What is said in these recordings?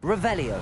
Revelio.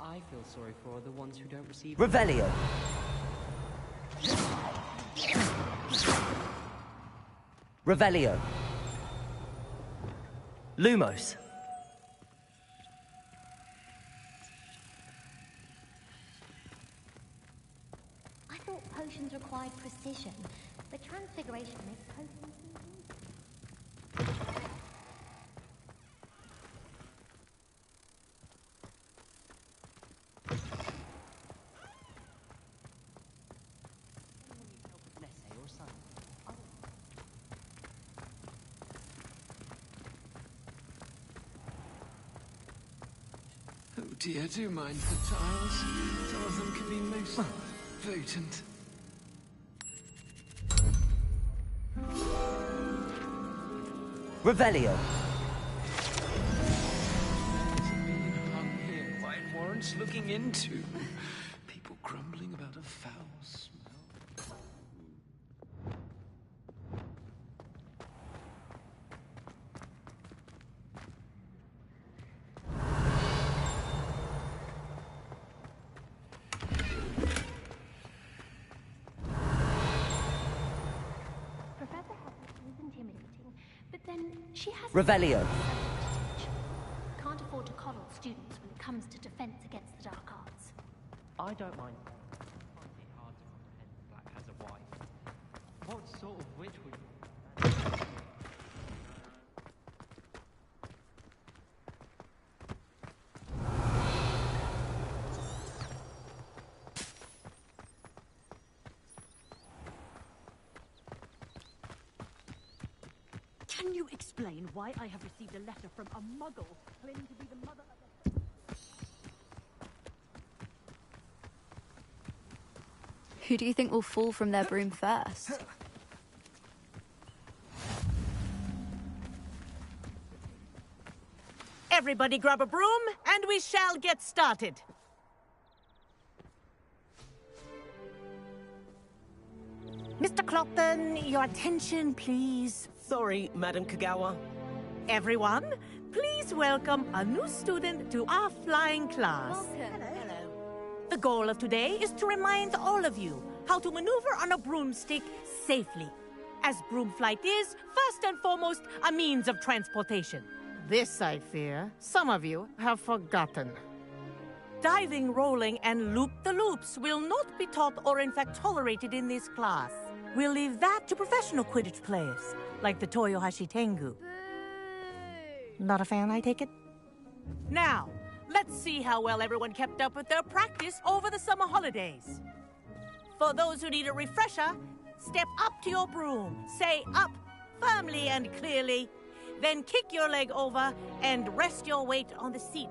I feel sorry for are the ones who don't receive... Revelio. Revelio. Lumos. I thought potions required precision, but transfiguration makes potions easy. Oh dear, do mind the tiles. Some of them can be most potent. Revelio. There's a mean hung here wine warrants looking into. People grumbling about a foul smell. Professor Hepburn is intimidating, but then she has... Revelio. Can't afford to coddle students when it comes to defense against the dark arts. I don't mind. I find it hard to comprehend Black has a wife. What sort of witch would... Can you explain why I have received a letter from a muggle claiming to be the mother of a... Who do you think will fall from their broom first? Everybody grab a broom, and we shall get started. Mr. Clopton, your attention, please. Sorry, Madam Kagawa. Everyone, please welcome a new student to our flying class. Welcome. Hello. The goal of today is to remind all of you how to maneuver on a broomstick safely, as broom flight is, first and foremost, a means of transportation. This, I fear, some of you have forgotten. Diving, rolling, and loop-the-loops will not be taught or in fact tolerated in this class. We'll leave that to professional Quidditch players, like the Toyohashi Tengu. Not a fan, I take it? Now, let's see how well everyone kept up with their practice over the summer holidays. For those who need a refresher, step up to your broom, say up firmly and clearly, then kick your leg over and rest your weight on the seat.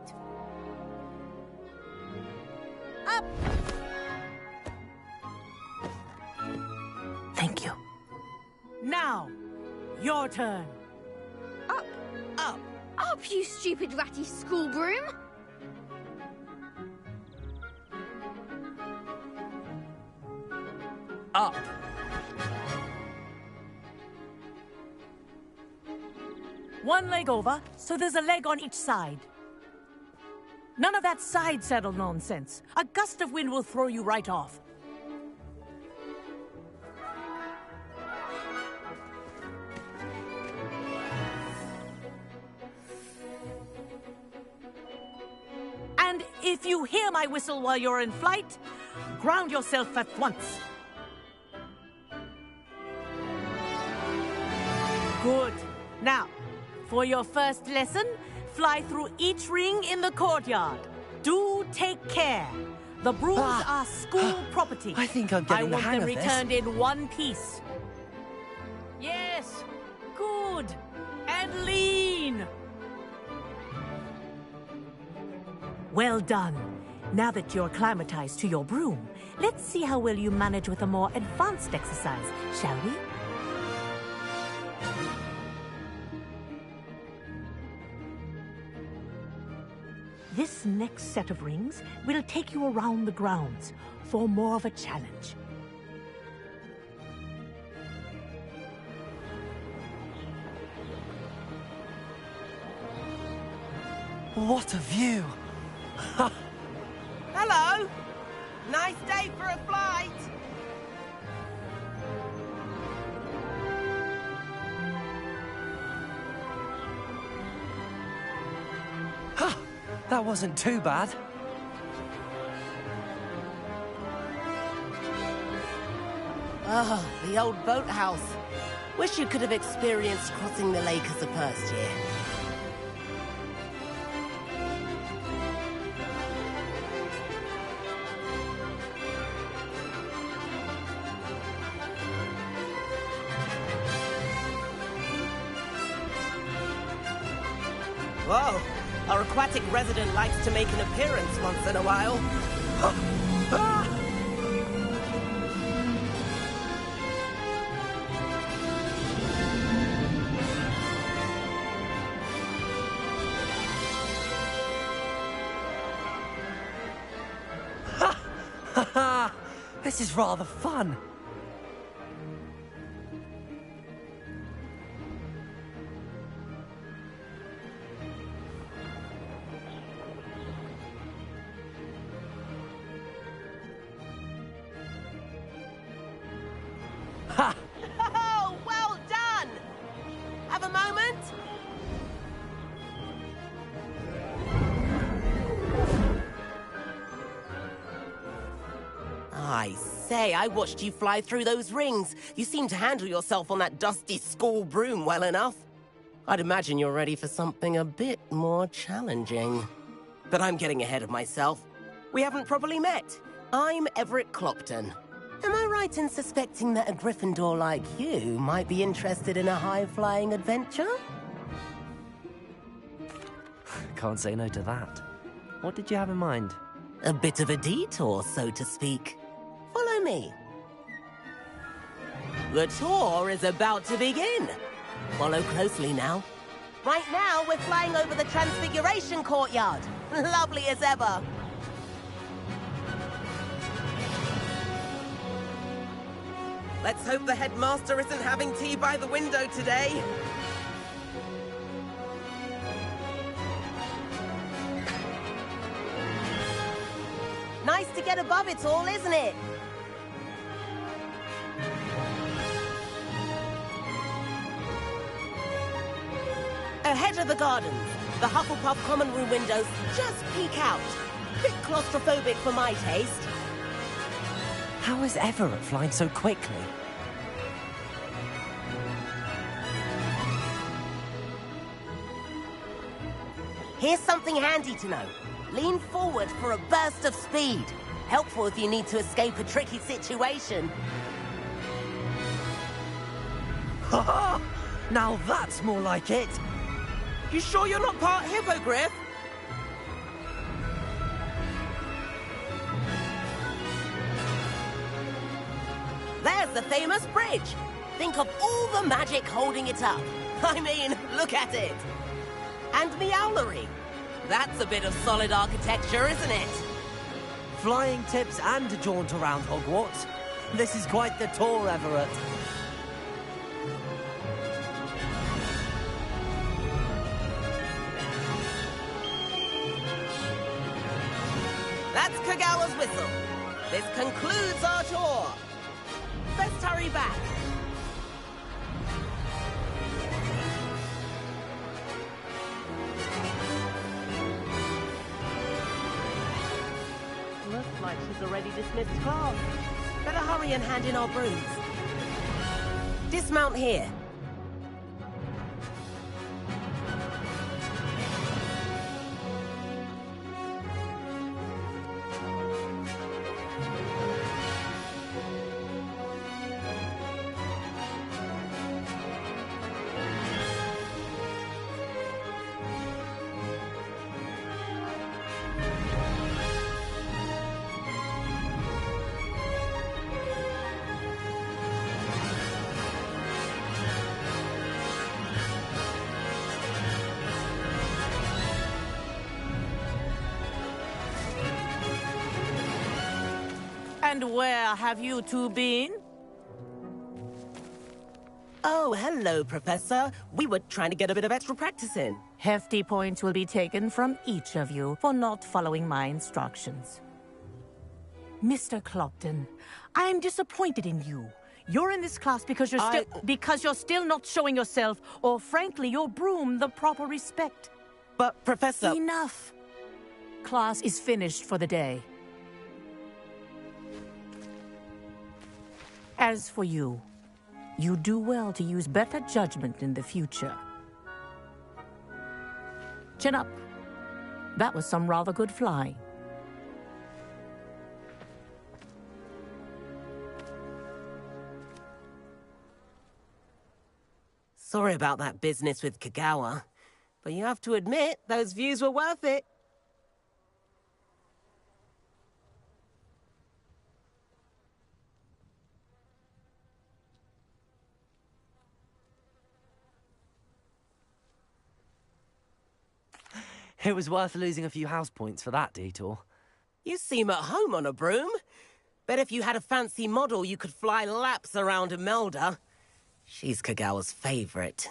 Up! Thank you. Now, your turn. Up. Up. Up, you stupid ratty school broom! Up. One leg over, so there's a leg on each side. None of that side saddle nonsense. A gust of wind will throw you right off. And if you hear my whistle while you're in flight, ground yourself at once. Good. Now, for your first lesson, fly through each ring in the courtyard. Do take care. The brooms are school property. I think I'm getting the hang I of want this. them returned in one piece. Yes, good and lean. Well done. Now that you're acclimatized to your broom, let's see how well you manage with a more advanced exercise, shall we? This next set of rings will take you around the grounds for more of a challenge. What a view! Hello! Nice day for a flight! That wasn't too bad. Oh, the old boathouse. Wish you could have experienced crossing the lake as a first year. Whoa! Our aquatic resident likes to make an appearance once in a while. This is rather fun. Oh, well done! Have a moment? I say, I watched you fly through those rings. You seem to handle yourself on that dusty school broom well enough. I'd imagine you're ready for something a bit more challenging. But I'm getting ahead of myself. We haven't properly met. I'm Everett Clopton. Am I right in suspecting that a Gryffindor like you might be interested in a high-flying adventure? Can't say no to that. What did you have in mind? A bit of a detour, so to speak. Follow me. The tour is about to begin. Follow closely now. Right now, we're flying over the Transfiguration Courtyard. Lovely as ever. Let's hope the headmaster isn't having tea by the window today. Nice to get above it all, isn't it? Ahead of the gardens, the Hufflepuff common room windows just peek out. Bit claustrophobic for my taste. How is Everett flying so quickly? Here's something handy to know. Lean forward for a burst of speed. Helpful if you need to escape a tricky situation. Ha! Now that's more like it. You sure you're not part hippogriff? There's the famous bridge. Think of all the magic holding it up. I mean, look at it. And Meowlery. That's a bit of solid architecture, isn't it? Flying tips and a jaunt around Hogwarts. This is quite the tour, Everett. That's Kagawa's whistle. This concludes our tour. Best hurry back. Looks like she's already dismissed class. Better hurry and hand in our brooms. Dismount here. And where have you two been? Oh, hello, Professor. We were trying to get a bit of extra practice in. Hefty points will be taken from each of you for not following my instructions. Mr. Clopton, I'm disappointed in you. You're in this class because you're still not showing yourself, or frankly, your broom, the proper respect. But, Professor... Enough. Class is finished for the day. As for you, you do well to use better judgment in the future. Chin up. That was some rather good flying. Sorry about that business with Kagawa, but you have to admit, those views were worth it. It was worth losing a few house points for that detour. You seem at home on a broom. Bet if you had a fancy model, you could fly laps around Imelda. She's Kagawa's favorite.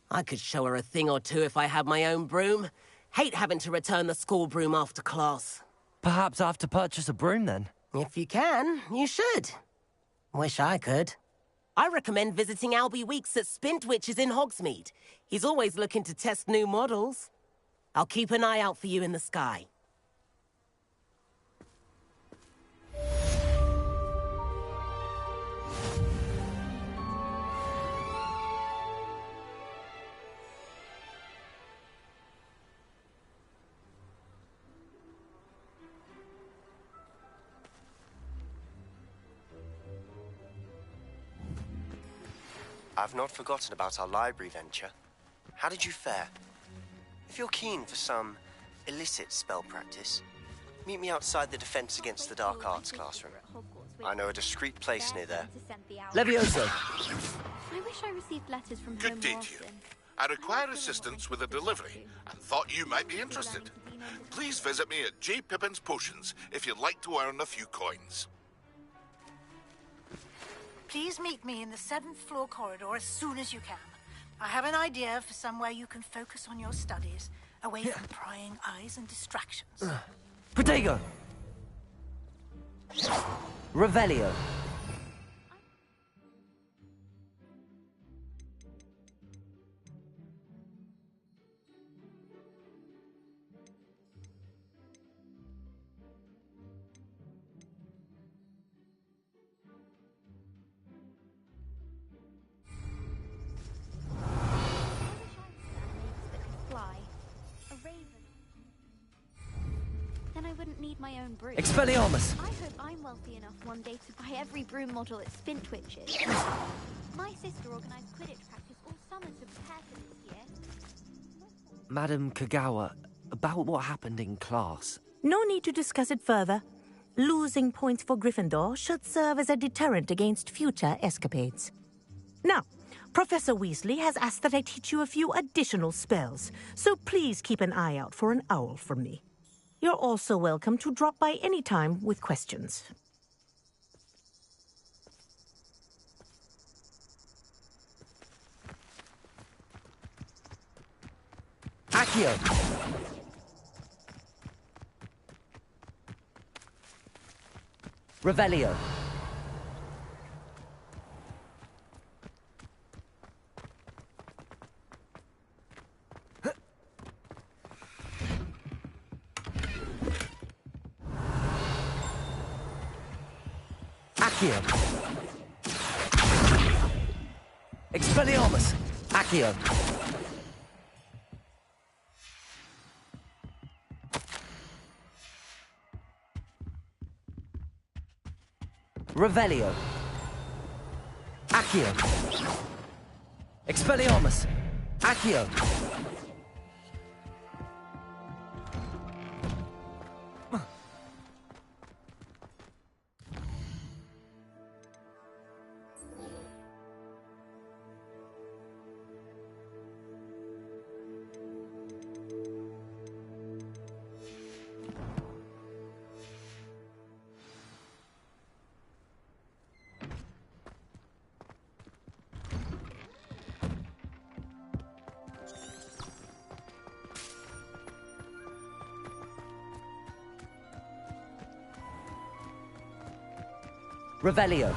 I could show her a thing or two if I had my own broom. Hate having to return the school broom after class. Perhaps I have to purchase a broom then. If you can, you should. Wish I could. I recommend visiting Albie Weeks at Spintwitches in Hogsmeade. He's always looking to test new models. I'll keep an eye out for you in the sky. I've not forgotten about our library venture. How did you fare? If you're keen for some illicit spell practice, meet me outside the Defense Against the Dark Arts classroom. I know a discreet place near there. Levioso. I wish I received letters from home Good day more to you. often. I require assistance with a delivery and thought you might be interested. Please visit me at J. Pippin's Potions if you'd like to earn a few coins. Please meet me in the 7th floor corridor as soon as you can. I have an idea for somewhere you can focus on your studies, away from prying eyes and distractions. Protego. Revelio. Then I wouldn't need my own broom. Expelliarmus. I hope I'm wealthy enough one day to buy every broom model at Spintwitches. My sister organised Quidditch practice all summer to prepare for this year. Madam Kagawa, about what happened in class. No need to discuss it further. Losing points for Gryffindor should serve as a deterrent against future escapades. Now, Professor Weasley has asked that I teach you a few additional spells, so please keep an eye out for an owl from me. You're also welcome to drop by any time with questions. Accio. Revelio. Accio. Expelliarmus. Accio. Revelio. Accio. Expelliarmus. Accio. Revelio.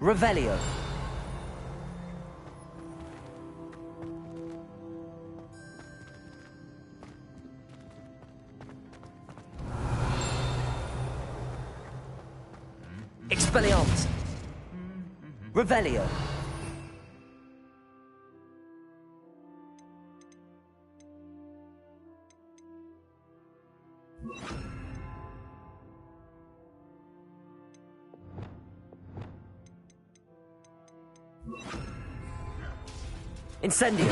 Revelio. Expelliarmus. Revelio. Incendio.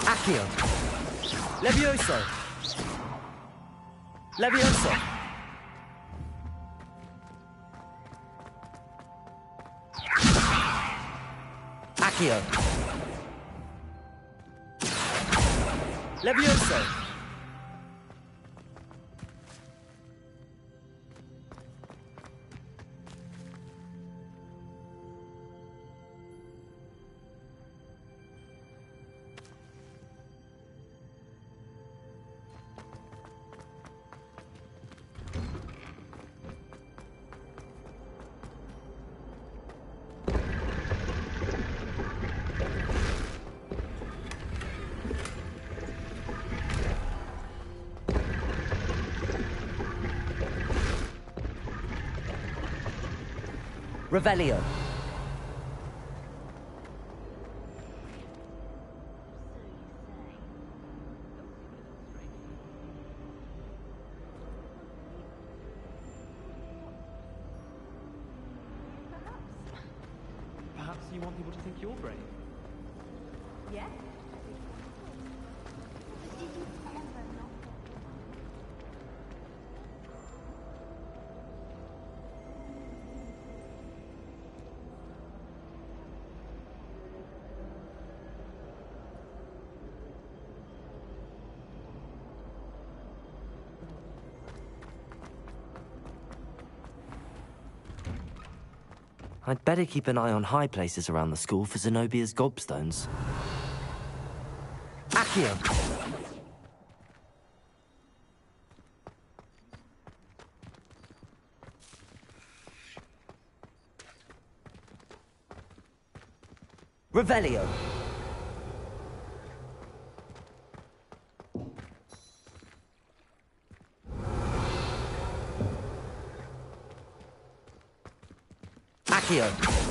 Accio. Levioso. Levioso. Accio. Levioso. Revelio. Perhaps you want people to think you're brave. Yes? I'd better keep an eye on high places around the school for Zenobia's gobstones. Accio! Revelio! Accio!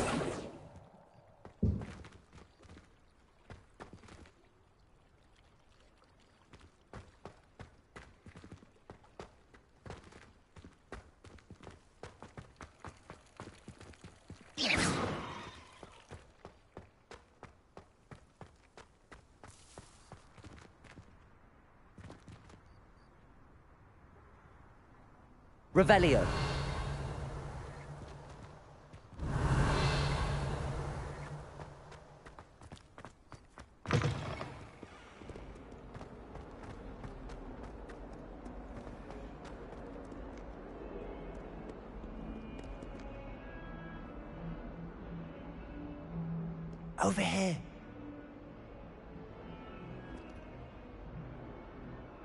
Revelio. Over here.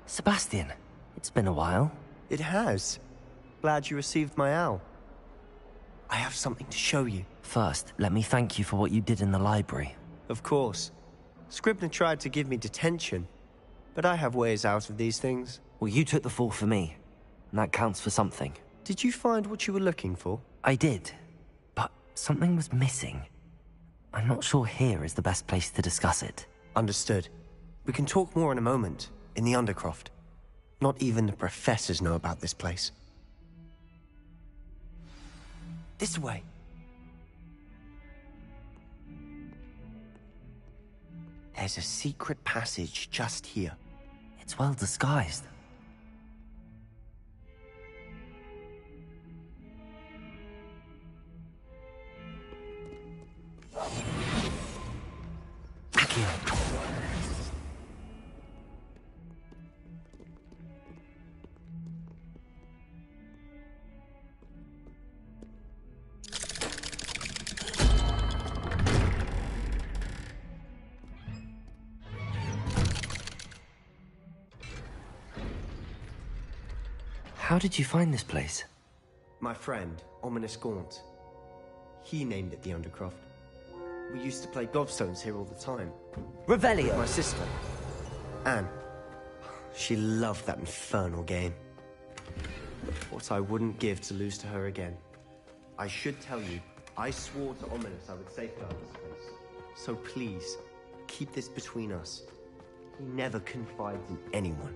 Sebastian, it's been a while. It has. Glad you received my owl. I have something to show you. First, let me thank you for what you did in the library. Of course. Scribner tried to give me detention, but I have ways out of these things. Well, you took the fall for me, and that counts for something. Did you find what you were looking for? I did, but something was missing. I'm not sure here is the best place to discuss it. Understood. We can talk more in a moment, in the Undercroft. Not even the professors know about this place. This way. There's a secret passage just here. It's well disguised. Accio. How did you find this place? My friend, Ominous Gaunt. He named it the Undercroft. We used to play gobstones here all the time. Revelio! My sister, Anne. She loved that infernal game. What I wouldn't give to lose to her again. I should tell you, I swore to Ominous I would safeguard this place. So please, keep this between us. He never confides in anyone.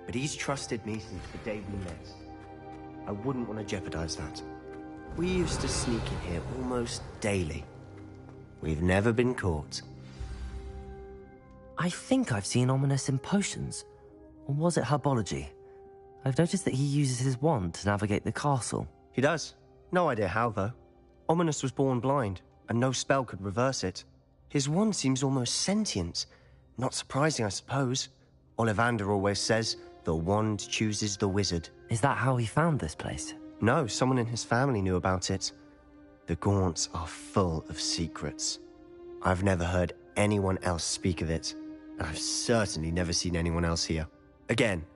But he's trusted me since the day we met. I wouldn't want to jeopardize that. We used to sneak in here almost daily. We've never been caught. I think I've seen Ominous in potions. Or was it herbology? I've noticed that he uses his wand to navigate the castle. He does. No idea how, though. Ominous was born blind, and no spell could reverse it. His wand seems almost sentient. Not surprising, I suppose. Ollivander always says, the wand chooses the wizard. Is that how he found this place? No, someone in his family knew about it. The Gaunts are full of secrets. I've never heard anyone else speak of it, and I've certainly never seen anyone else here. Again,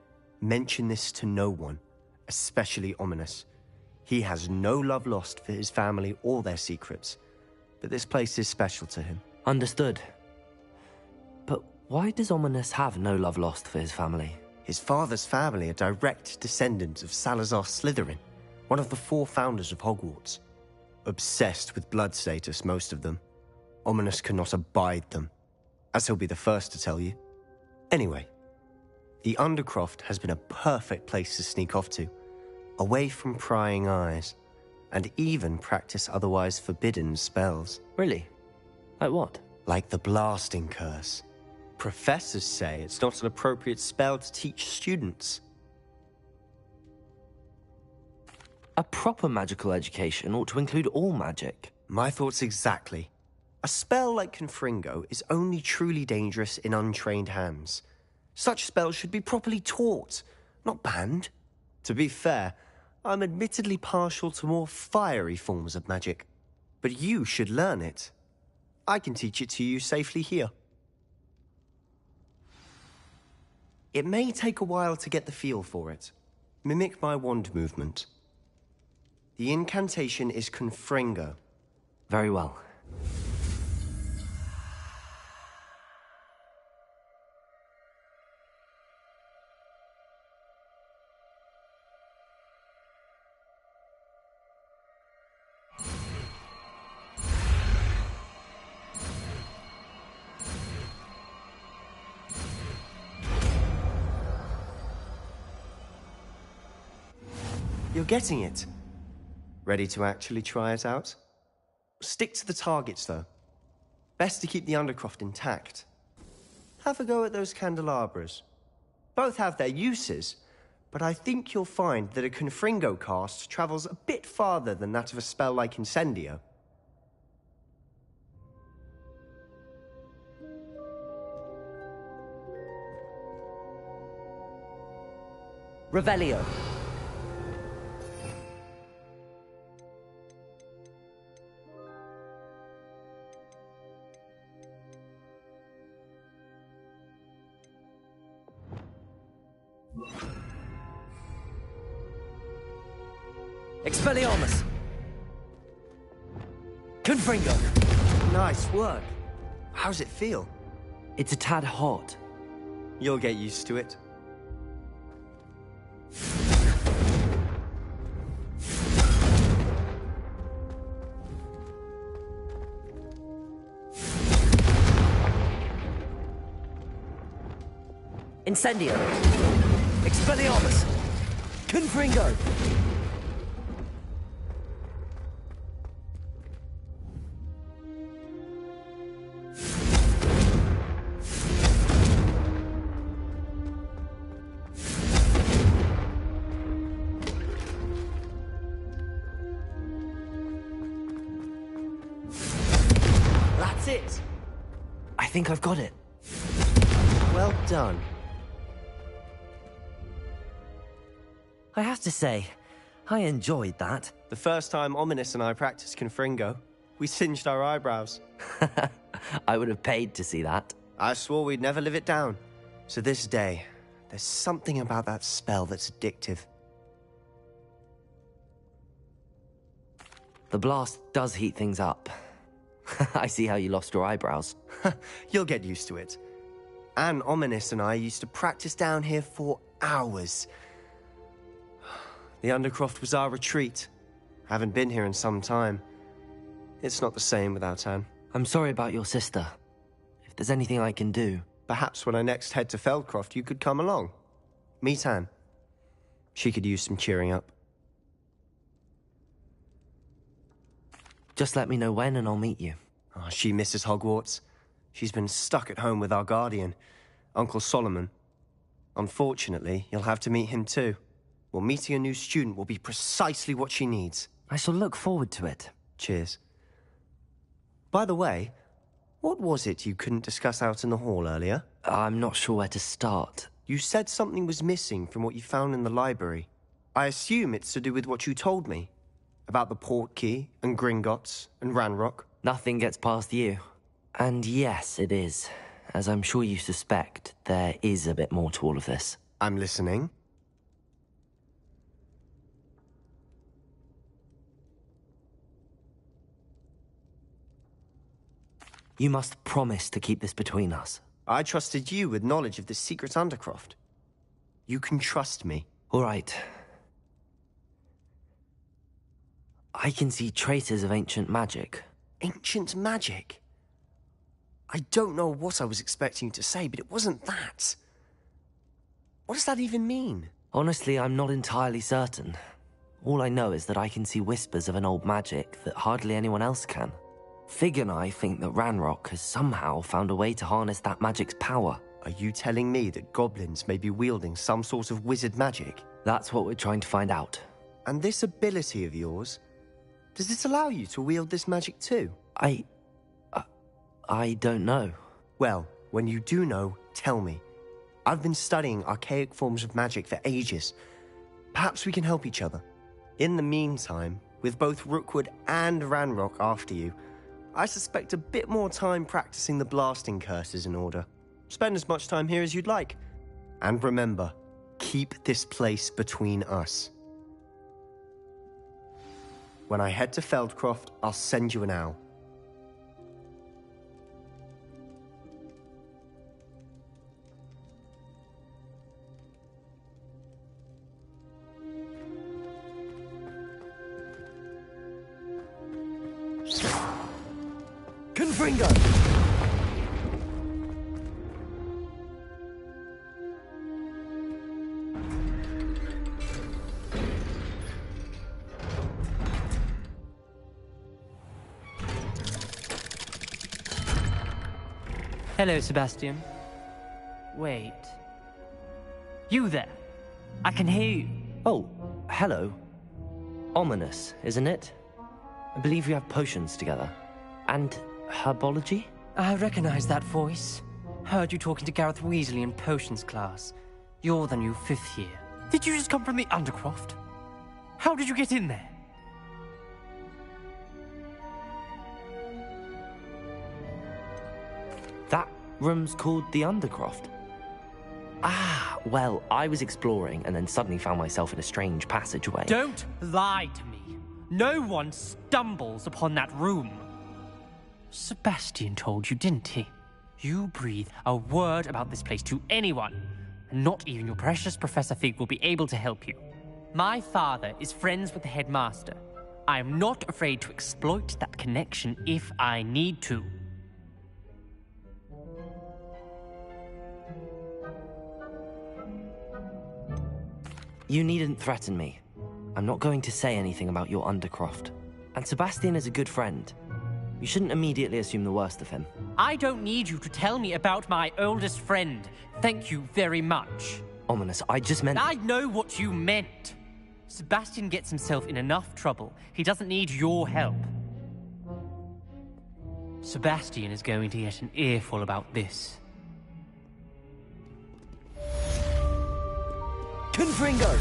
mention this to no one, especially Ominous. He has no love lost for his family or their secrets, but this place is special to him. Understood. But why does Ominous have no love lost for his family? His father's family are direct descendants of Salazar Slytherin, one of the 4 founders of Hogwarts. Obsessed with blood status, most of them. Ominous cannot abide them, as he'll be the first to tell you. Anyway, the Undercroft has been a perfect place to sneak off to, away from prying eyes, and even practice otherwise forbidden spells. Really? Like what? Like the Blasting Curse. Professors say it's not an appropriate spell to teach students. A proper magical education ought to include all magic. My thoughts exactly. A spell like Confringo is only truly dangerous in untrained hands. Such spells should be properly taught, not banned. To be fair, I'm admittedly partial to more fiery forms of magic. But you should learn it. I can teach it to you safely here. It may take a while to get the feel for it. Mimic my wand movement. The incantation is Confringo. Very well. You're getting it. Ready to actually try it out? Stick to the targets, though. Best to keep the Undercroft intact. Have a go at those candelabras. Both have their uses, but I think you'll find that a Confringo cast travels a bit farther than that of a spell like Incendio. Revelio. Expelliarmus! Confringo! Nice work. How's it feel? It's a tad hot. You'll get used to it. Incendio! Expelliarmus! Confringo! That's it! I think I've got it. Well done. I have to say, I enjoyed that. The first time Ominous and I practiced Confringo, we singed our eyebrows. I would have paid to see that. I swore we'd never live it down. So this day, there's something about that spell that's addictive. The blast does heat things up. I see how you lost your eyebrows. You'll get used to it. Anne Ominous and I used to practice down here for hours. The Undercroft was our retreat. Haven't been here in some time. It's not the same without Anne. I'm sorry about your sister. If there's anything I can do... Perhaps when I next head to Feldcroft, you could come along. Meet Anne. She could use some cheering up. Just let me know when and I'll meet you. Oh, she misses Hogwarts. She's been stuck at home with our guardian, Uncle Solomon. Unfortunately, you'll have to meet him too. Well, meeting a new student will be precisely what she needs. I shall look forward to it. Cheers. By the way, what was it you couldn't discuss out in the hall earlier? I'm not sure where to start. You said something was missing from what you found in the library. I assume it's to do with what you told me. About the Portkey, and Gringotts, and Ranrock. Nothing gets past you. And yes, it is. As I'm sure you suspect, there is a bit more to all of this. I'm listening. You must promise to keep this between us. I trusted you with knowledge of the secret Undercroft. You can trust me. All right. I can see traces of ancient magic. Ancient magic? I don't know what I was expecting you to say, but it wasn't that. What does that even mean? Honestly, I'm not entirely certain. All I know is that I can see whispers of an old magic that hardly anyone else can. Fig and I think that Ranrock has somehow found a way to harness that magic's power. Are you telling me that goblins may be wielding some sort of wizard magic? That's what we're trying to find out. And this ability of yours, does it allow you to wield this magic too? I don't know. Well, when you do know, tell me. I've been studying archaic forms of magic for ages. Perhaps we can help each other. In the meantime, with both Rookwood and Ranrock after you, I suspect a bit more time practicing the blasting curse is in order. Spend as much time here as you'd like. And remember, keep this place between us. When I head to Feldcroft, I'll send you an owl. Confringo! Hello, Sebastian. Wait. You there? I can hear you. Oh, hello. Ominous, isn't it? I believe we have potions together. And herbology? I recognize that voice. Heard you talking to Gareth Weasley in potions class. You're the new 5th year. Did you just come from the Undercroft? How did you get in there? That room's called the Undercroft. Ah, well, I was exploring and then suddenly found myself in a strange passageway. Don't lie to me. No one stumbles upon that room. Sebastian told you, didn't he? You breathe a word about this place to anyone, and not even your precious Professor Fig will be able to help you. My father is friends with the headmaster. I am not afraid to exploit that connection if I need to. You needn't threaten me. I'm not going to say anything about your Undercroft. And Sebastian is a good friend. You shouldn't immediately assume the worst of him. I don't need you to tell me about my oldest friend. Thank you very much. Ominous, I just meant... I know what you meant. Sebastian gets himself in enough trouble. He doesn't need your help. Sebastian is going to get an earful about this. Confringo!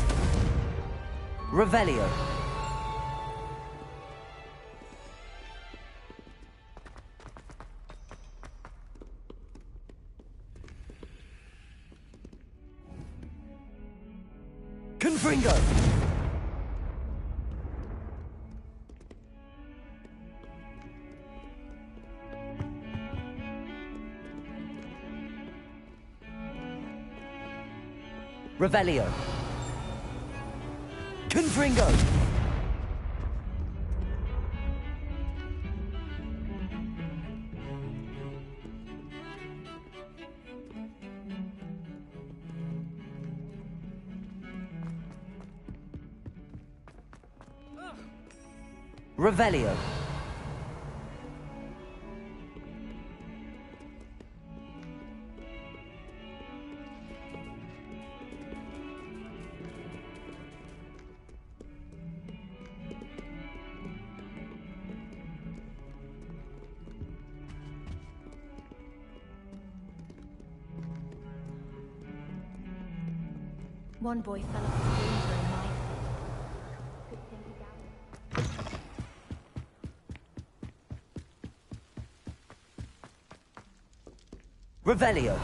Revelio! Confringo! Revelio! Confringo! Revelio. One boy fell off his broom during night. Good thing he gathered. Revelio.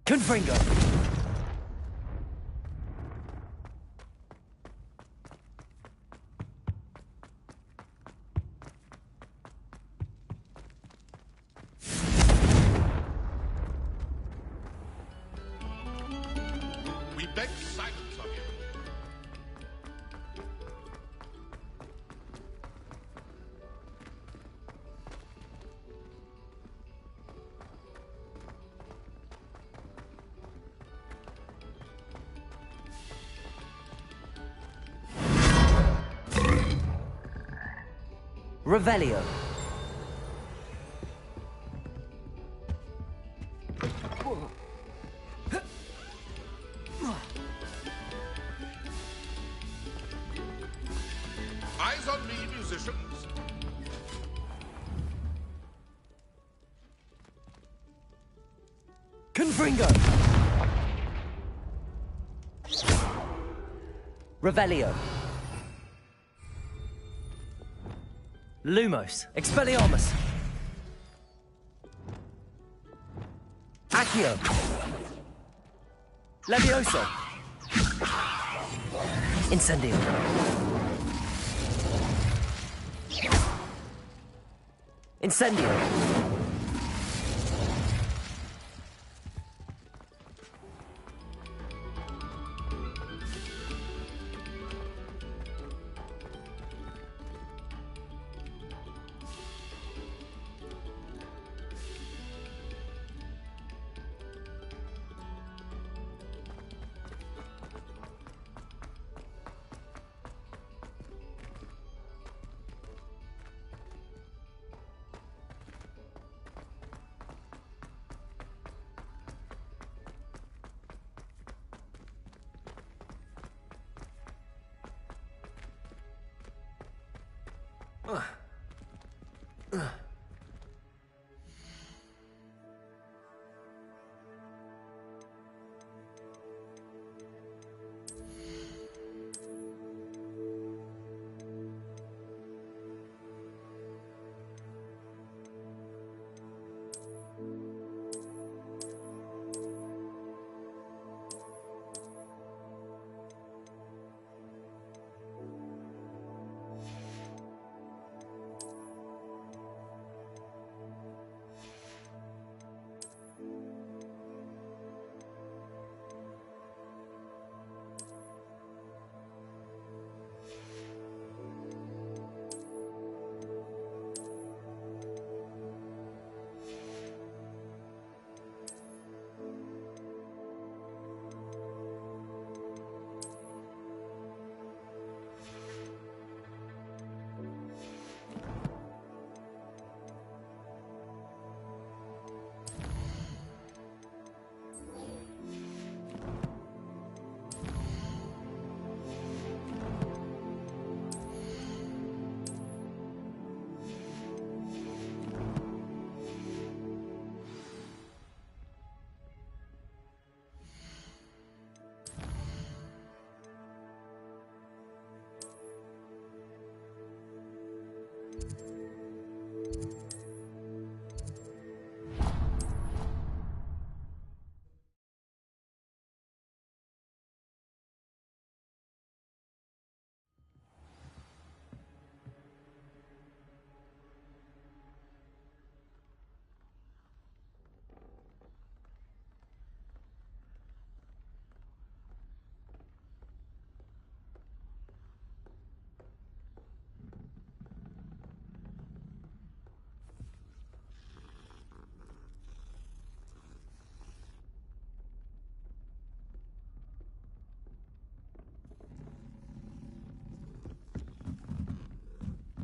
Confringo. We beg silence of you. Revelio. Eyes on me, musicians. Confringo. Revelio. Lumos. Expelliarmus. Accio. Levioso. Incendio. Incendio.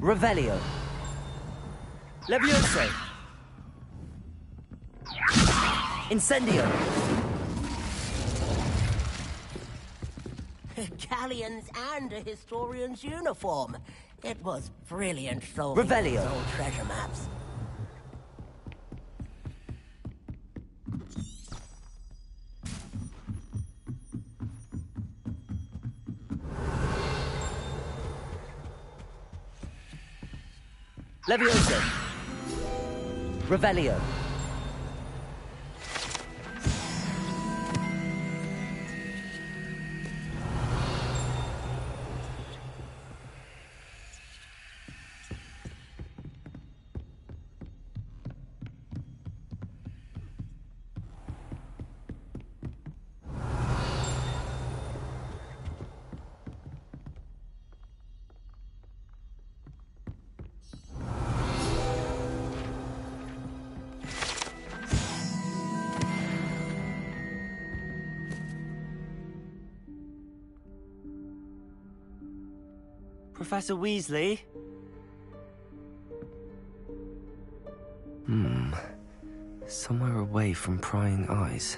Revelio. Levioso. Incendio. Galleons and a historian's uniform. It was brilliant solving Revelio. those old treasure maps. Levioso. Revelio. Professor Weasley? Somewhere away from prying eyes.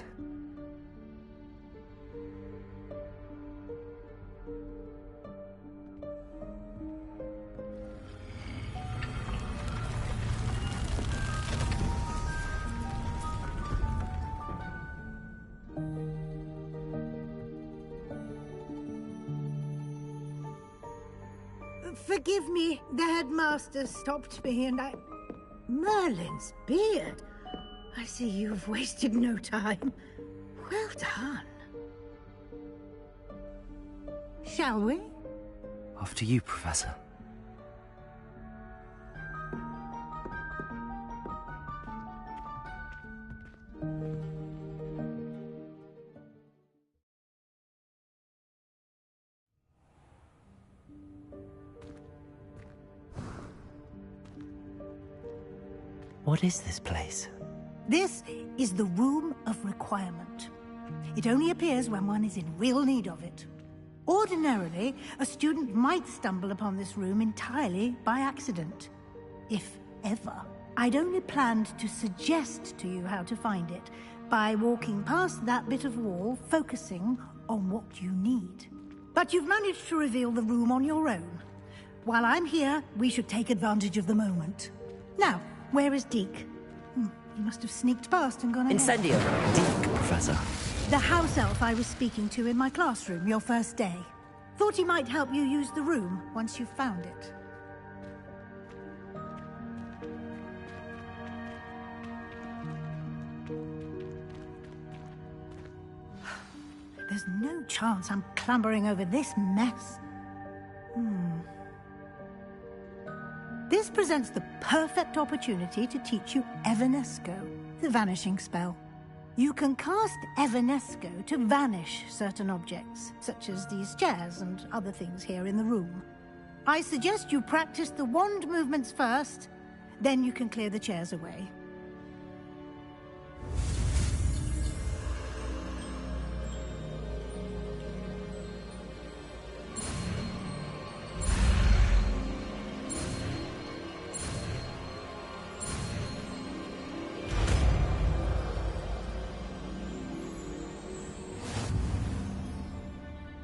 Forgive me, the headmaster stopped me and I... Merlin's beard. I see you've wasted no time. Well done. Shall we? After you, Professor. What is this place? This is the Room of Requirement. It only appears when one is in real need of it. Ordinarily, a student might stumble upon this room entirely by accident. If ever. I'd only planned to suggest to you how to find it by walking past that bit of wall, focusing on what you need. But you've managed to reveal the room on your own. While I'm here, we should take advantage of the moment. Now, where is Deke? He must have sneaked past and gone ahead. Incendio. Deke, Professor. The house elf I was speaking to in my classroom your first day. Thought he might help you use the room once you've found it. There's no chance I'm clambering over this mess. This presents the perfect opportunity to teach you Evanesco, the vanishing spell. You can cast Evanesco to vanish certain objects, such as these chairs and other things here in the room. I suggest you practice the wand movements first, then you can clear the chairs away.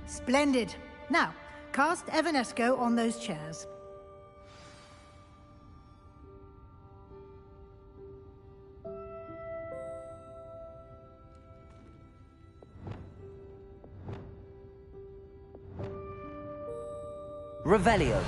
Splendid. Now, cast Evanesco on those chairs. Revelio.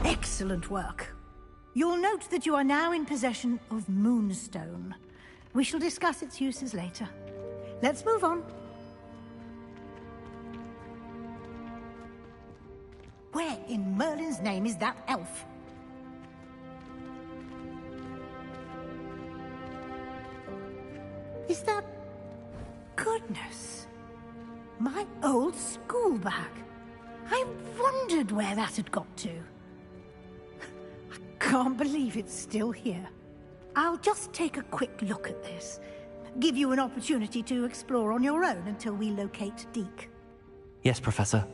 Excellent work. You'll note that you are now in possession of Moonstone. We shall discuss its uses later. Let's move on. Where in Merlin's name is that elf? Is that... Goodness. My old school bag. I wondered where that had got to. I can't believe it's still here. I'll just take a quick look at this. Give you an opportunity to explore on your own until we locate Deke. Yes, Professor.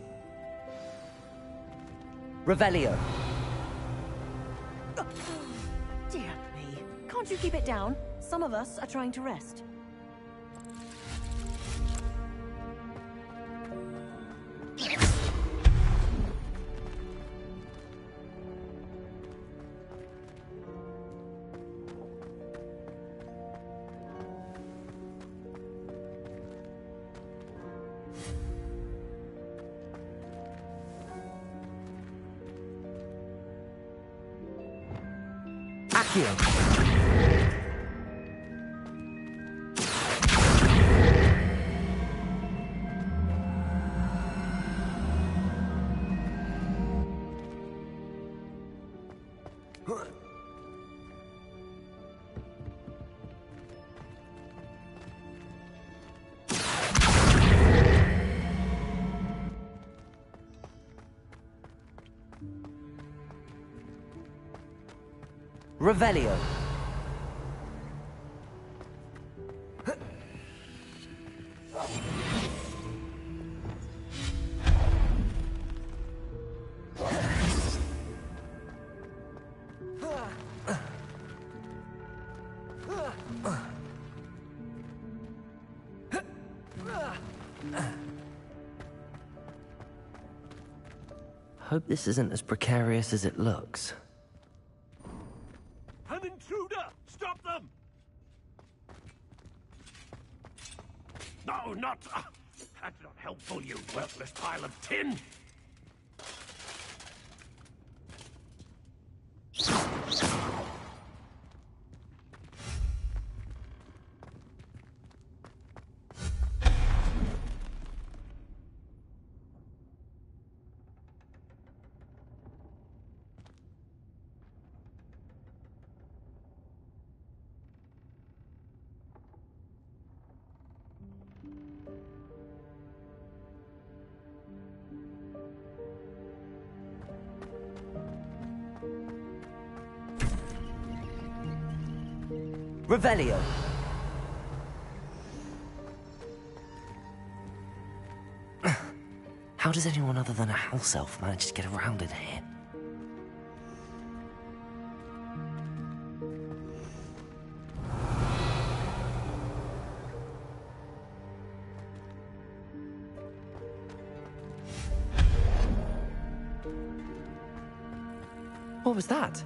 Revelio. Dear me. Can't you keep it down? Some of us are trying to rest. Accio. Revelio. Hope this isn't as precarious as it looks. An intruder! Stop them! No, not... that's not helpful, you worthless pile of tin! Revelio. How does anyone other than a house elf manage to get around in here? What was that?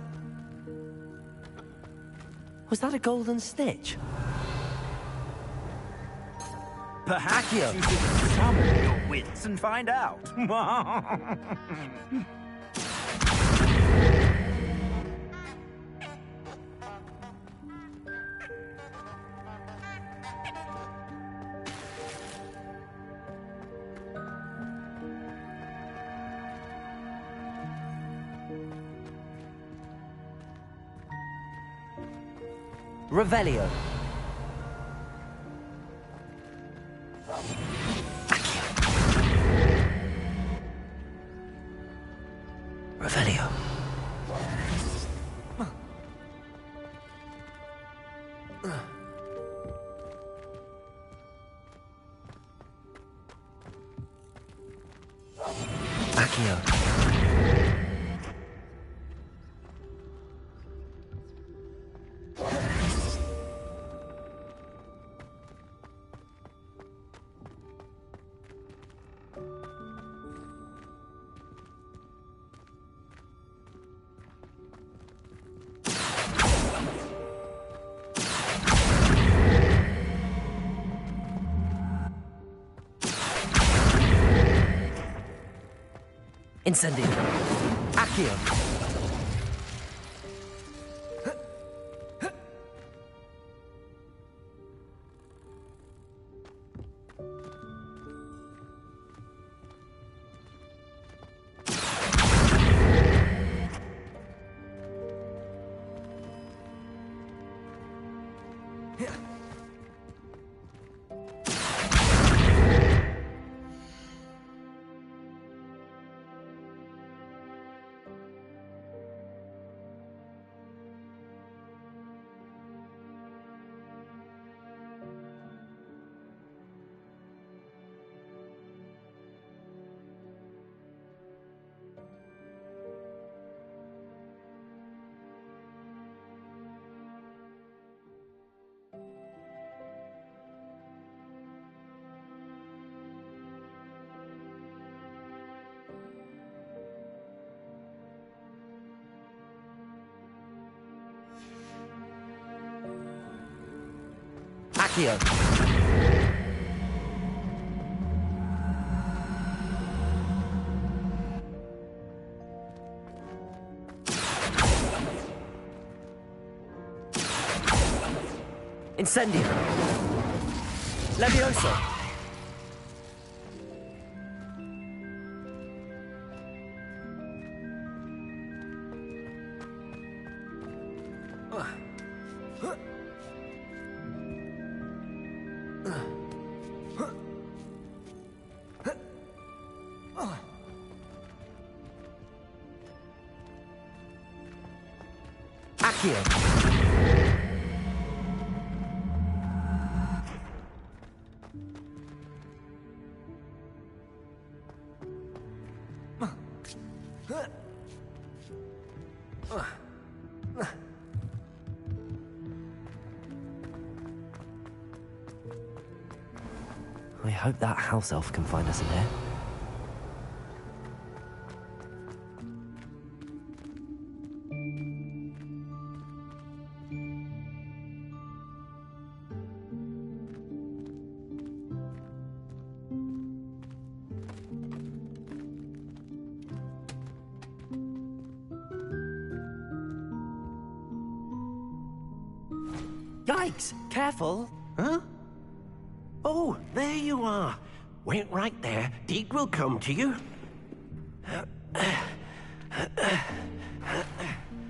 Was that a golden snitch? Perhaps you should summon your wits and find out. Revelio. Revelio. Accio. Incendio. Accio. Accio. Incendio. Levioso. I hope that house elf can find us in here. Yikes! Careful! Huh? Oh, there you are. Wait right there. Deke will come to you.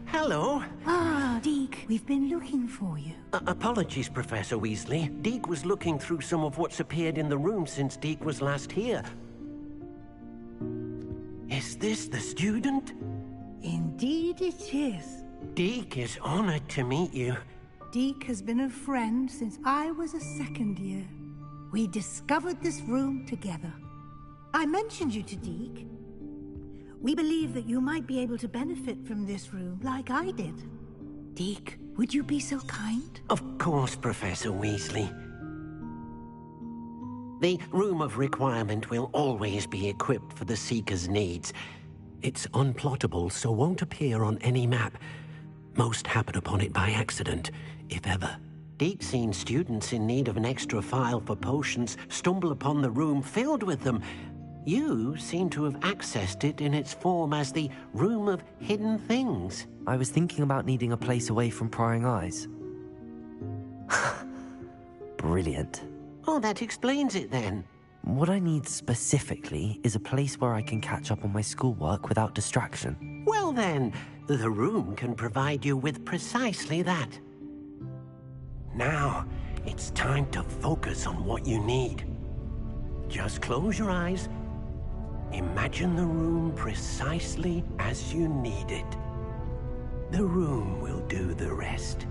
Hello. Ah, Deke, we've been looking for you. Apologies, Professor Weasley. Deke was looking through some of what's appeared in the room since Deke was last here. Is this the student? Indeed it is. Deke is honored to meet you. Deke has been a friend since I was a second year. We discovered this room together. I mentioned you to Deke. We believe that you might be able to benefit from this room like I did. Deke, would you be so kind? Of course, Professor Weasley. The Room of Requirement will always be equipped for the Seeker's needs. It's unplottable, so won't appear on any map. Most happen upon it by accident, if ever. Deke's seen students in need of an extra file for potions stumble upon the room filled with them. You seem to have accessed it in its form as the Room of Hidden Things. I was thinking about needing a place away from prying eyes. Brilliant. Oh, that explains it then. What I need specifically is a place where I can catch up on my schoolwork without distraction. Well then, the room can provide you with precisely that. Now, it's time to focus on what you need. Just close your eyes. Imagine the room precisely as you need it. The room will do the rest.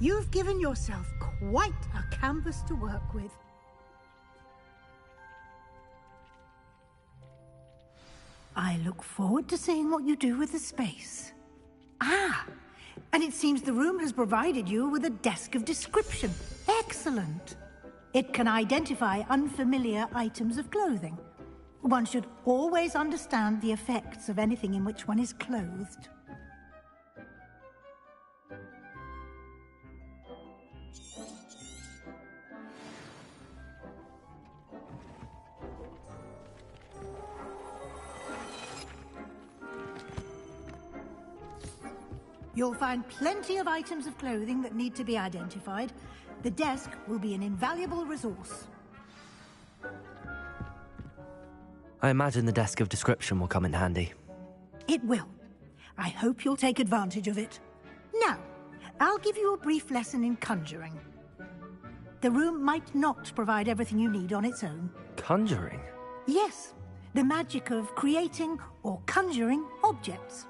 You've given yourself quite a canvas to work with. I look forward to seeing what you do with the space. Ah, and it seems the room has provided you with a desk of description. Excellent. It can identify unfamiliar items of clothing. One should always understand the effects of anything in which one is clothed. You'll find plenty of items of clothing that need to be identified. The desk will be an invaluable resource. I imagine the desk of description will come in handy. It will. I hope you'll take advantage of it. Now, I'll give you a brief lesson in conjuring. The room might not provide everything you need on its own. Conjuring? Yes, the magic of creating or conjuring objects.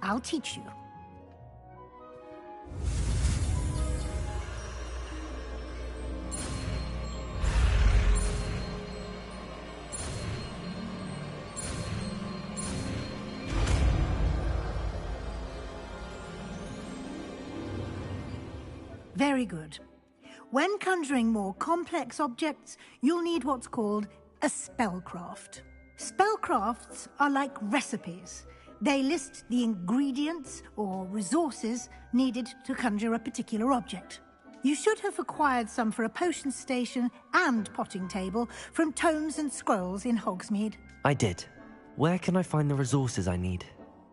I'll teach you. Very good. When conjuring more complex objects, you'll need what's called a spellcraft. Spellcrafts are like recipes. They list the ingredients or resources needed to conjure a particular object. You should have acquired some for a potion station and potting table from tomes and scrolls in Hogsmeade. I did. Where can I find the resources I need?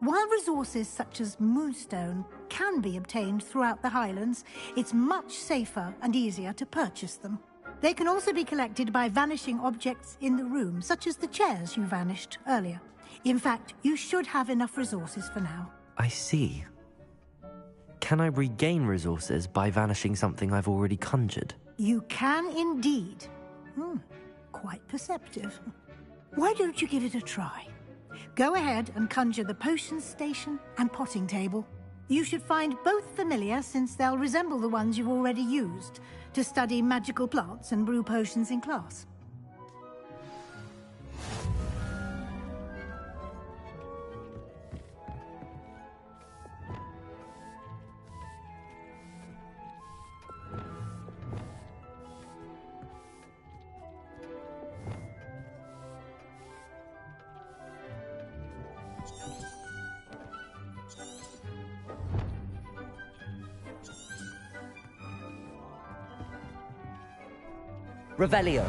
While resources such as Moonstone can be obtained throughout the Highlands, it's much safer and easier to purchase them. They can also be collected by vanishing objects in the room, such as the chairs you vanished earlier. In fact, you should have enough resources for now. I see. Can I regain resources by vanishing something I've already conjured? You can indeed. Quite perceptive. Why don't you give it a try? Go ahead and conjure the potion station and potting table. You should find both familiar, since they'll resemble the ones you've already used to study magical plants and brew potions in class. Revelio.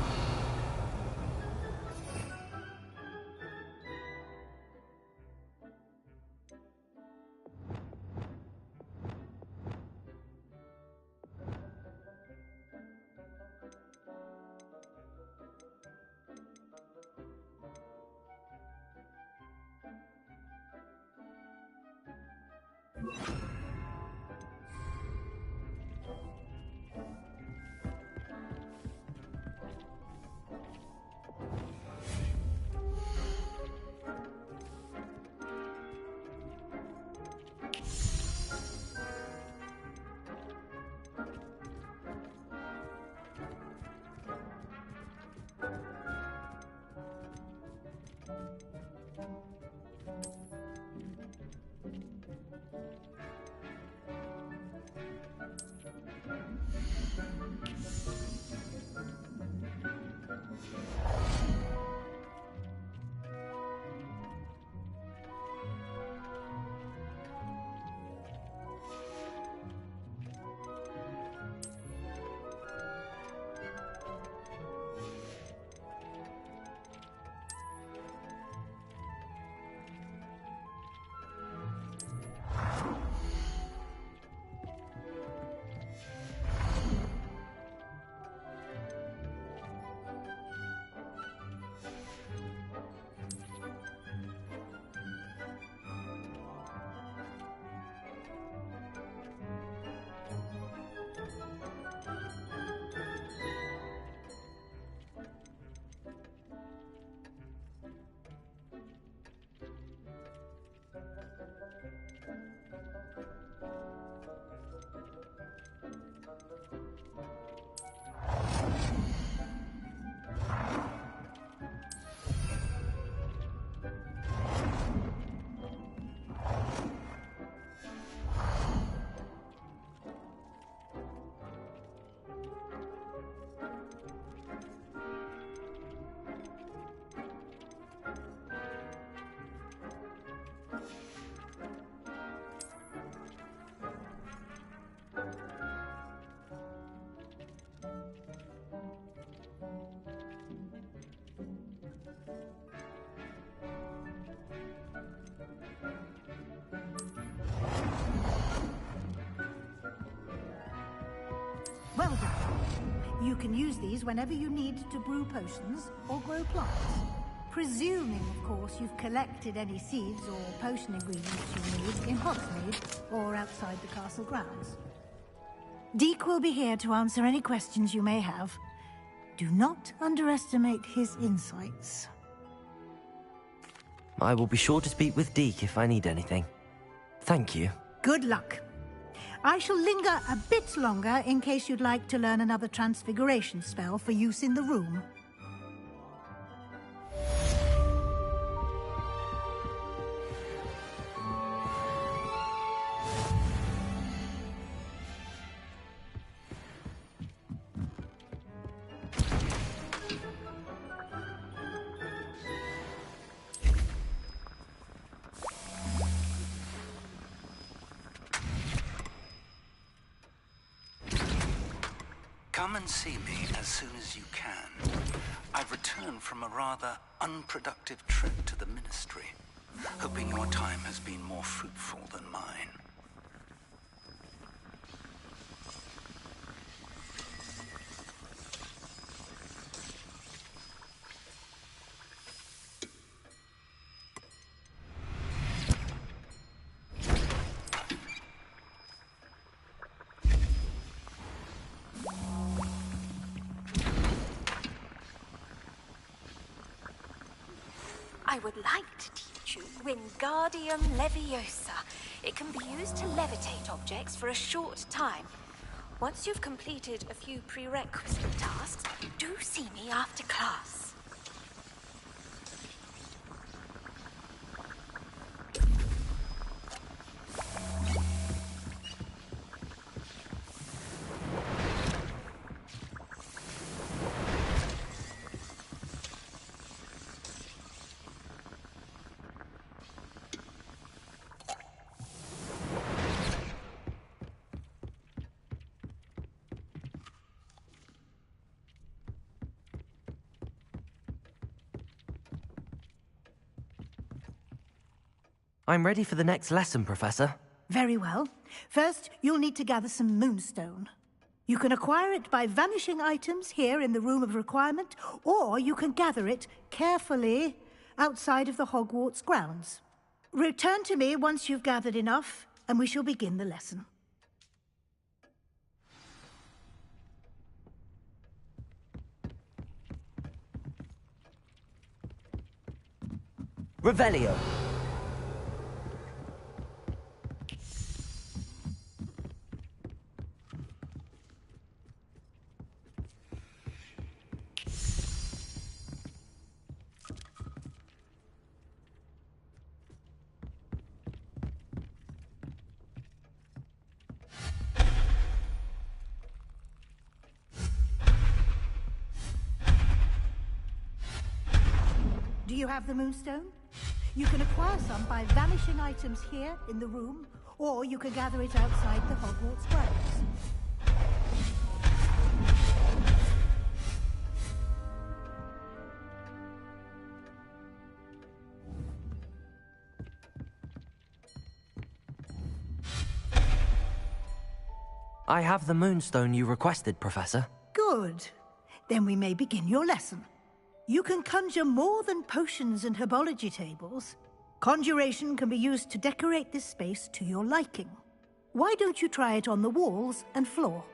You can use these whenever you need to brew potions or grow plants. Presuming, of course, you've collected any seeds or potion ingredients you need in Hogsmeade or outside the castle grounds. Deek will be here to answer any questions you may have. Do not underestimate his insights. I will be sure to speak with Deek if I need anything. Thank you. Good luck. I shall linger a bit longer in case you'd like to learn another transfiguration spell for use in the room. Come and see me as soon as you can. I've returned from a rather unproductive trip to the Ministry, hoping your time has been more fruitful than mine. I would like to teach you Wingardium Leviosa. It can be used to levitate objects for a short time. Once you've completed a few prerequisite tasks, do see me after class. I'm ready for the next lesson, Professor. Very well. First, you'll need to gather some moonstone. You can acquire it by vanishing items here in the Room of Requirement, or you can gather it carefully outside of the Hogwarts grounds. Return to me once you've gathered enough, and we shall begin the lesson. Revelio. Do you have the moonstone? You can acquire some by vanishing items here in the room, or you can gather it outside the Hogwarts grounds. I have the moonstone you requested, Professor. Good. Then we may begin your lesson. You can conjure more than potions and herbology tables. Conjuration can be used to decorate this space to your liking. Why don't you try it on the walls and floor?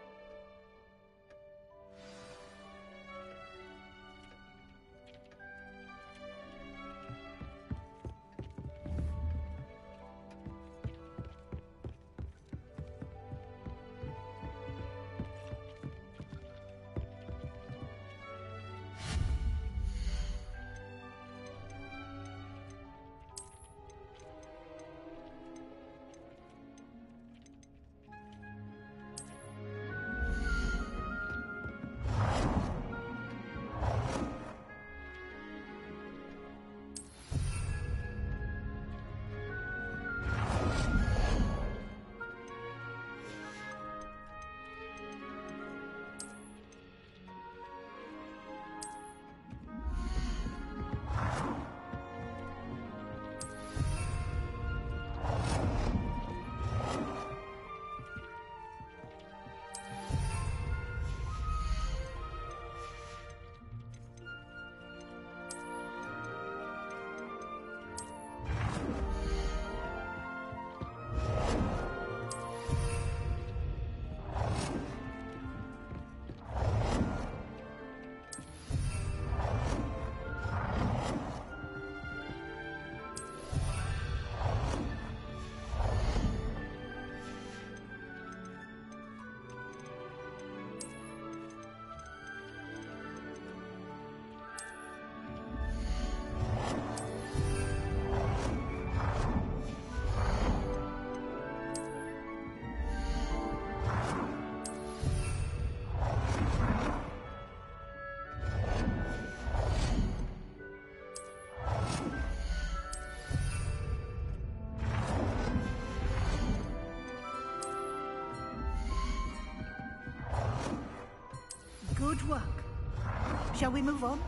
Shall we move on?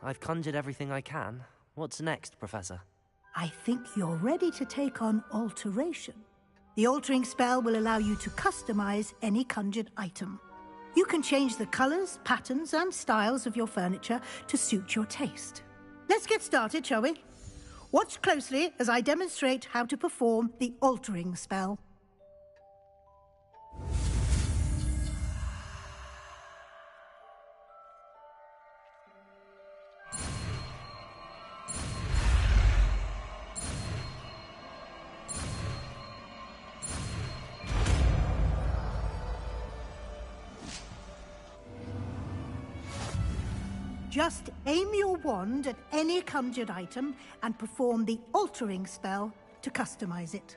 I've conjured everything I can. What's next, Professor? I think you're ready to take on alteration. The altering spell will allow you to customize any conjured item. You can change the colors, patterns, and styles of your furniture to suit your taste. Let's get started, shall we? Watch closely as I demonstrate how to perform the altering spell. Just aim your wand at any conjured item and perform the altering spell to customize it.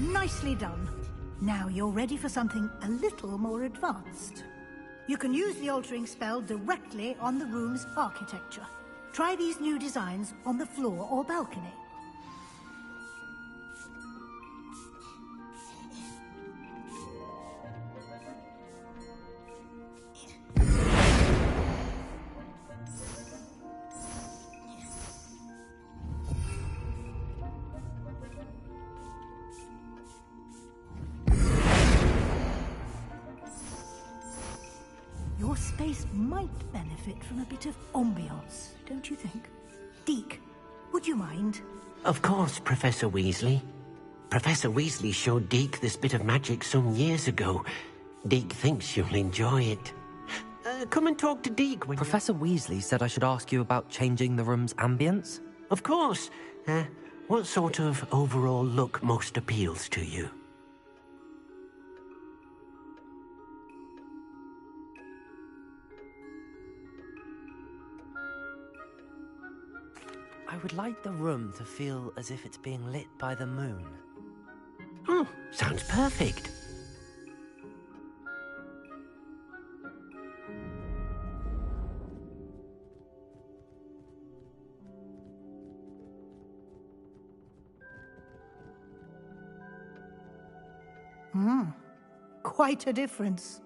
Nicely done. Now you're ready for something a little more advanced. You can use the altering spell directly on the room's architecture. Try these new designs on the floor or balcony. Your space space might benefit from a bit of ambiance, don't you think? Deke, would you mind? Of course, Professor Weasley. Professor Weasley showed Deke this bit of magic some years ago. Deke thinks you'll enjoy it. Come and talk to Deke when Professor Weasley said I should ask you about changing the room's ambience? Of course. What sort of overall look most appeals to you? I would like the room to feel as if it's being lit by the moon. Oh, sounds perfect. Quite a difference.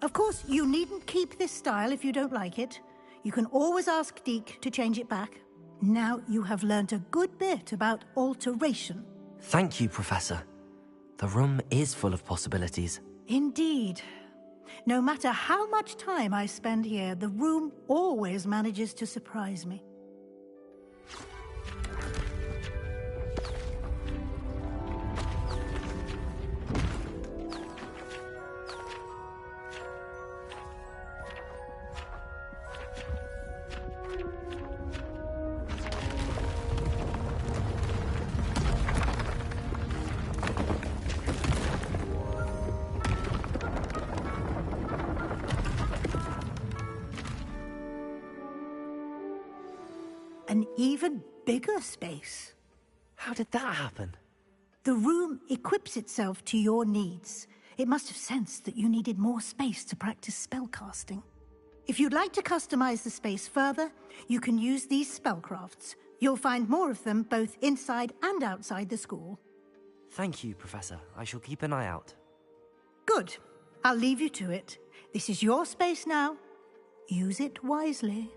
Of course, you needn't keep this style if you don't like it. You can always ask Deke to change it back. Now you have learnt a good bit about alteration. Thank you, Professor. The room is full of possibilities. Indeed. No matter how much time I spend here, the room always manages to surprise me. An even bigger space. How did that happen? The room equips itself to your needs. It must have sensed that you needed more space to practice spellcasting. If you'd like to customize the space further, you can use these spellcrafts. You'll find more of them both inside and outside the school. Thank you, Professor. I shall keep an eye out. Good. I'll leave you to it. This is your space now. Use it wisely.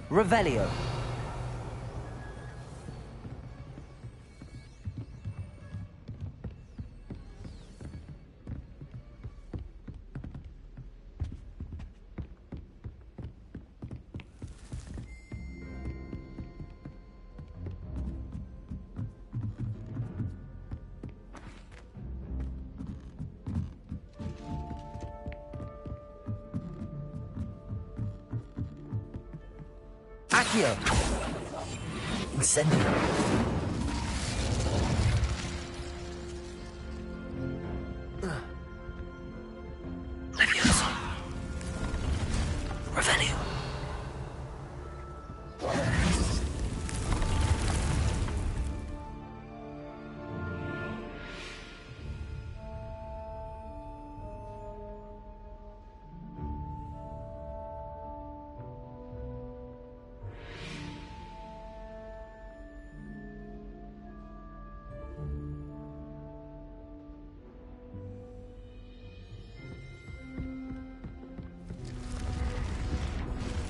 Revelio. Accio. Incendio. Leviosa. Revelio.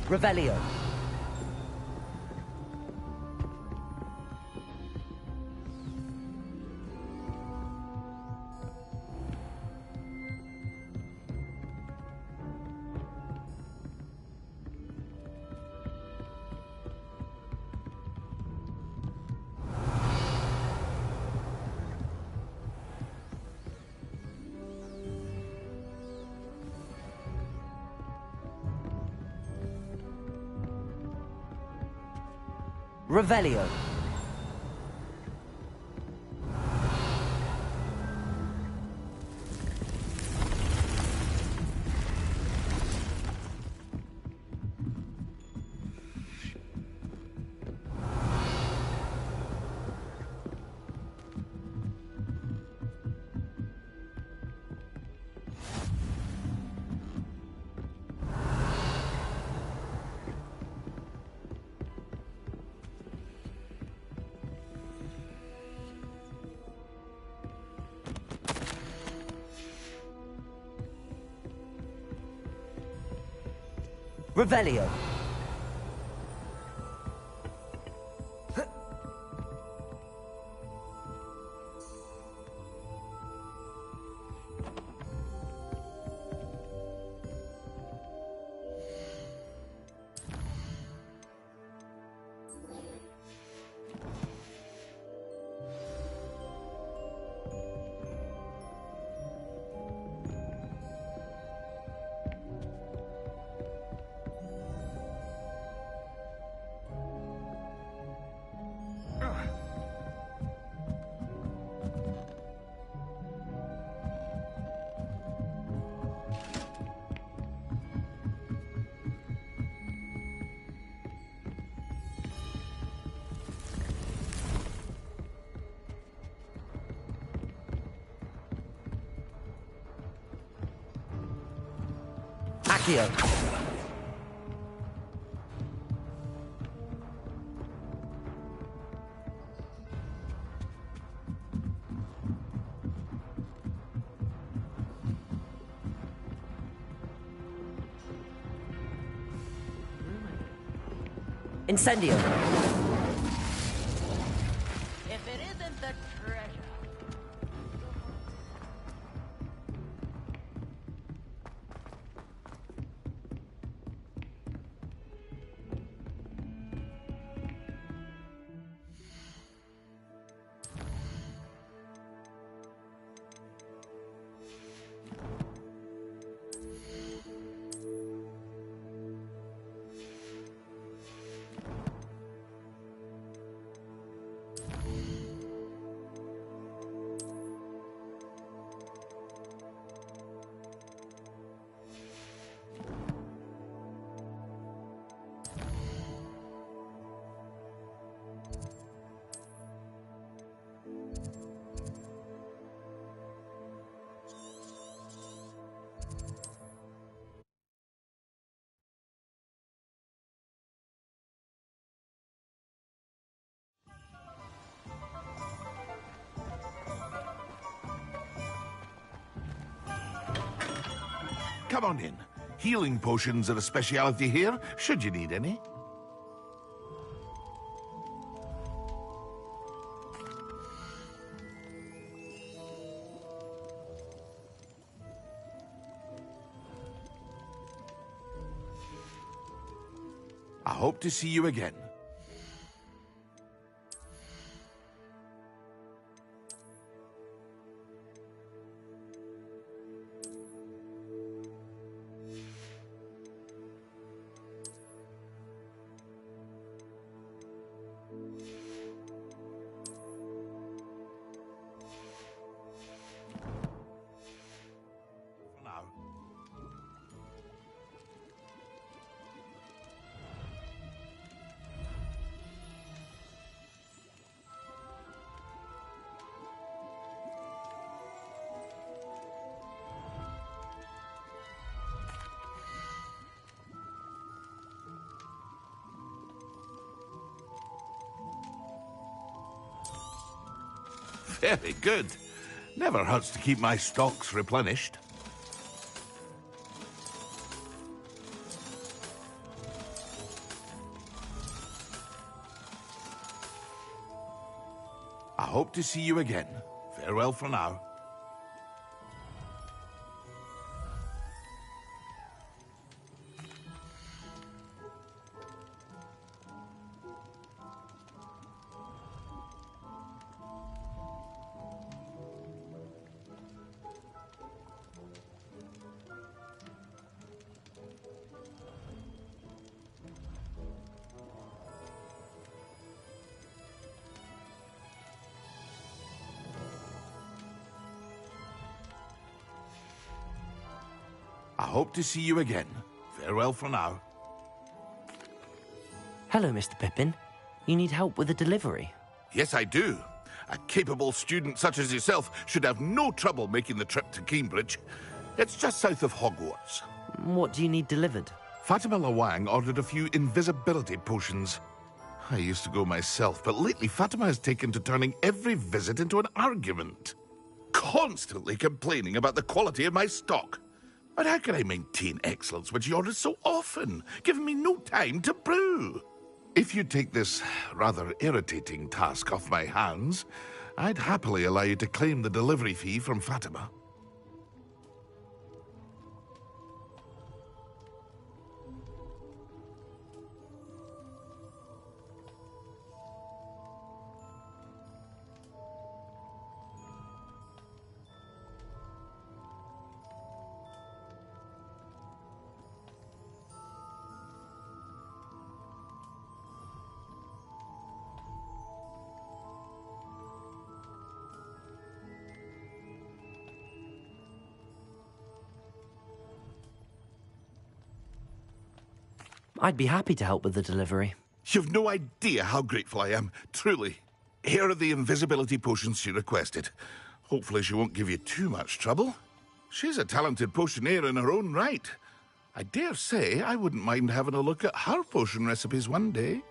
Revelio. Revelio. Revelio. Accio. Incendio. If it isn't the treasure. Come on in. Healing potions are a speciality here, should you need any. I hope to see you again. Very good. Never hurts to keep my stocks replenished. I hope to see you again. Farewell for now. hope to see you again. Farewell for now. Hello, Mr. Pippin. You need help with a delivery? Yes, I do. A capable student such as yourself should have no trouble making the trip to Cambridge. It's just south of Hogwarts. What do you need delivered? Fatima Lawang ordered a few invisibility potions. I used to go myself, but lately Fatima has taken to turning every visit into an argument. Constantly complaining about the quality of my stock. But how can I maintain excellence when she orders so often, giving me no time to brew? If you take this rather irritating task off my hands, I'd happily allow you to claim the delivery fee from Fatima. I'd be happy to help with the delivery. You've no idea how grateful I am, truly. Here are the invisibility potions she requested. Hopefully she won't give you too much trouble. She's a talented potioneer in her own right. I dare say I wouldn't mind having a look at her potion recipes one day.